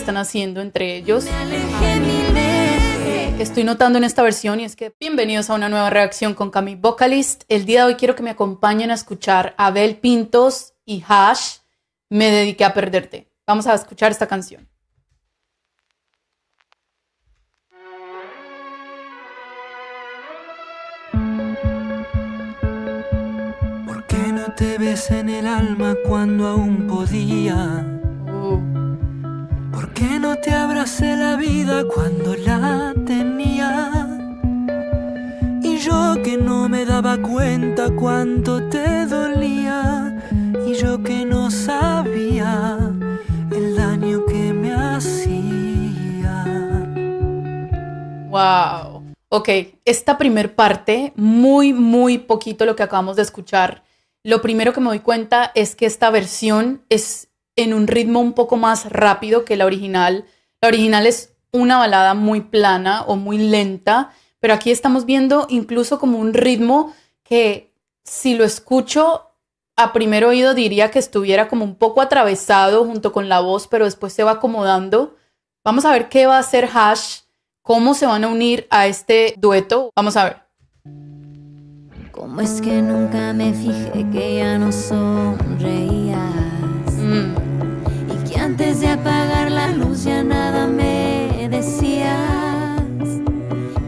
están haciendo entre ellos. Estoy notando en esta versión, y es que bienvenidos a una nueva reacción con Cami Vocalist. El día de hoy quiero que me acompañen a escuchar a Abel Pintos y Hash, Me dediqué a perderte. Vamos a escuchar esta canción. ¿Por qué no te ves en el alma cuando aún podía? ¿Por qué no te abracé la vida cuando la tenía? Y yo que no me daba cuenta cuánto te dolía, y yo que no sabía el daño que me hacía. Wow. Ok, esta primer parte, muy poquito lo que acabamos de escuchar. Lo primero que me doy cuenta es que esta versión es en un ritmo un poco más rápido que la original. La original es una balada muy plana o muy lenta, pero aquí estamos viendo incluso como un ritmo que, si lo escucho a primer oído, diría que estuviera como un poco atravesado junto con la voz, pero después se va acomodando. Vamos a ver qué va a hacer Hash, cómo se van a unir a este dueto. Vamos a ver. ¿Cómo es que nunca me fijé que ya no sonreías? Y que antes de apagar la luz ya nada me decías,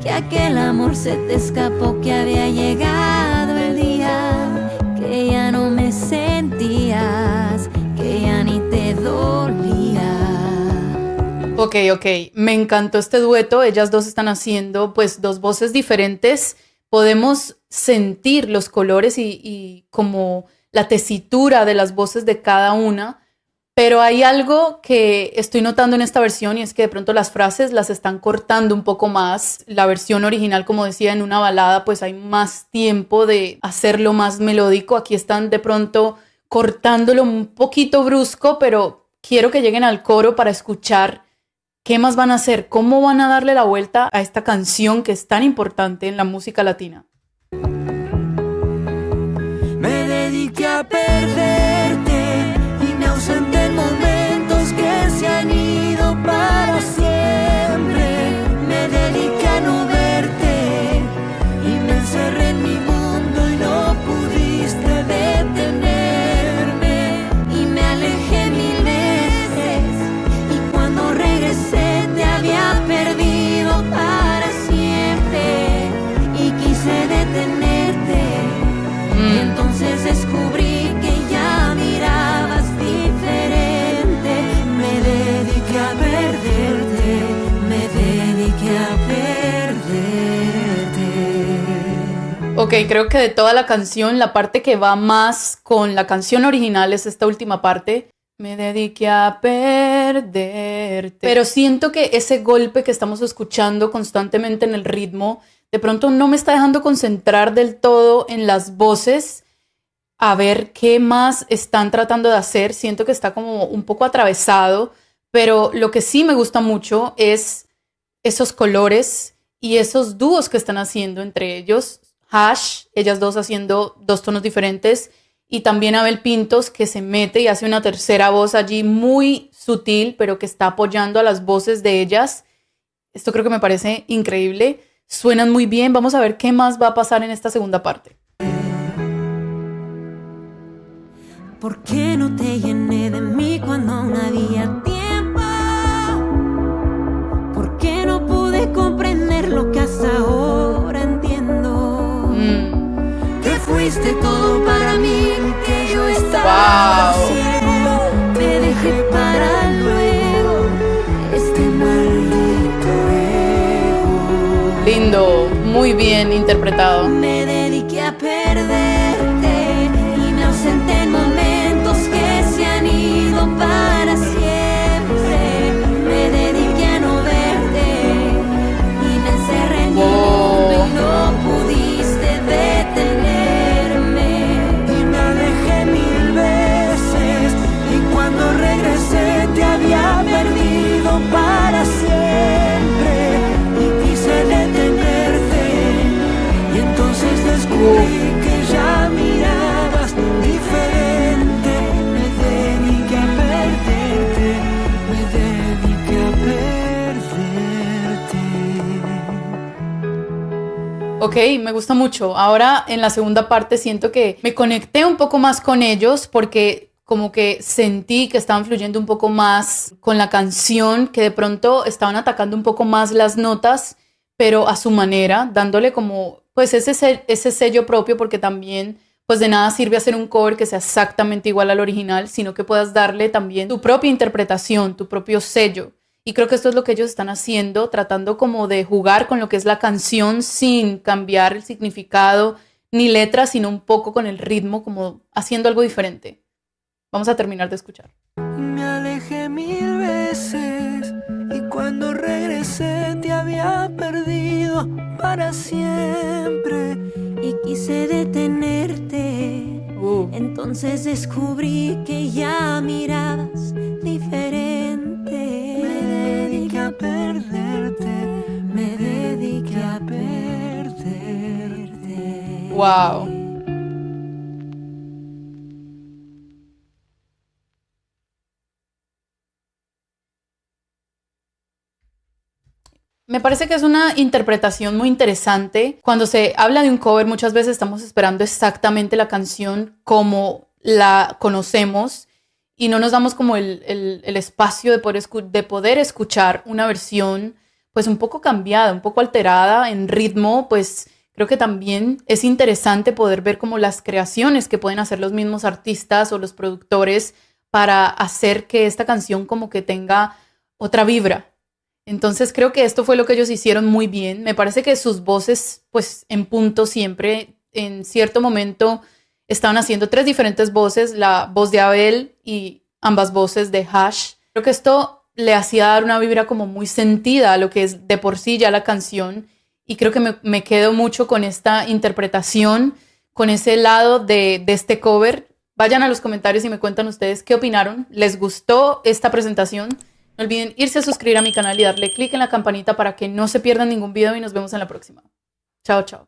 que aquel amor se te escapó, que había llegado el día, que ya no me sentías, que ya ni te dolía. Ok, me encantó este dueto. Ellas dos están haciendo pues dos voces diferentes. Podemos sentir los colores y como la tesitura de las voces de cada una, pero hay algo que estoy notando en esta versión, y es que de pronto las frases las están cortando un poco más. La versión original, como decía, en una balada pues hay más tiempo de hacerlo más melódico. Aquí están de pronto cortándolo un poquito brusco, pero quiero que lleguen al coro para escuchar qué más van a hacer, cómo van a darle la vuelta a esta canción que es tan importante en la música latina. Me dediqué a perderte y me ausenté en momentos que se han ido para siempre. Me dediqué a no verte y me encerré en mi mundo y no pudiste detenerme. Y me alejé mil veces y cuando regresé te había perdido para siempre. Y quise detenerte y entonces descubrí que ya mirabas diferente. Me dediqué a perderte, me dediqué a perderte. Ok, creo que de toda la canción, la parte que va más con la canción original es esta última parte. Me dediqué a perderte. Pero siento que ese golpe que estamos escuchando constantemente en el ritmo, de pronto no me está dejando concentrar del todo en las voces, a ver qué más están tratando de hacer. Siento que está como un poco atravesado, pero lo que sí me gusta mucho es esos colores y esos dúos que están haciendo entre ellos. Hash, ellas dos haciendo dos tonos diferentes, y también Abel Pintos, que se mete y hace una tercera voz allí muy sutil, pero que está apoyando a las voces de ellas. Esto creo que me parece increíble. Suenan muy bien. Vamos a ver qué más va a pasar en esta segunda parte. ¿Por qué no te llené de mí cuando aún había tiempo? ¿Por qué no pude comprender lo que hasta ahora entiendo? Que fuiste todo para mí, que yo estaba ciego. Te dejé para luego este maldito ego. Lindo, muy bien interpretado. Me dediqué a perderte y me ausenté en momentos que se han ido para siempre. Me dediqué a no verte y me encerré en mi mundo y no pudiste detenerme. Y me alejé mil veces y cuando regresé te había perdido para siempre. Y quise detenerte y entonces Ok, me gusta mucho. Ahora en la segunda parte siento que me conecté un poco más con ellos porque como que sentí que estaban fluyendo un poco más con la canción, que de pronto estaban atacando un poco más las notas, pero a su manera, dándole como pues ese sello propio, porque también pues de nada sirve hacer un cover que sea exactamente igual al original, sino que puedas darle también tu propia interpretación, tu propio sello. Y creo que esto es lo que ellos están haciendo, tratando como de jugar con lo que es la canción sin cambiar el significado ni letra, sino un poco con el ritmo, como haciendo algo diferente. Vamos a terminar de escuchar. Me alejé 1000 veces y cuando regresé te había perdido para siempre. Y quise detenerte. Entonces descubrí que ya mirabas diferente. Me dediqué a perderte, me dediqué a perderte. Wow. Me parece que es una interpretación muy interesante. Cuando se habla de un cover, muchas veces estamos esperando exactamente la canción como la conocemos y no nos damos como el espacio de poder escuchar una versión pues un poco cambiada, un poco alterada en ritmo. Pues creo que también es interesante poder ver como las creaciones que pueden hacer los mismos artistas o los productores para hacer que esta canción como que tenga otra vibra. Entonces creo que esto fue lo que ellos hicieron muy bien. Me parece que sus voces, pues en punto siempre, en cierto momento, estaban haciendo 3 diferentes voces, la voz de Abel y ambas voces de Hash. Creo que esto le hacía dar una vibra como muy sentida a lo que es de por sí ya la canción. Y creo que me quedo mucho con esta interpretación, con ese lado de este cover. Vayan a los comentarios y me cuentan ustedes qué opinaron. ¿Les gustó esta presentación? No olviden irse a suscribir a mi canal y darle click en la campanita para que no se pierdan ningún video y nos vemos en la próxima. Chao, chao.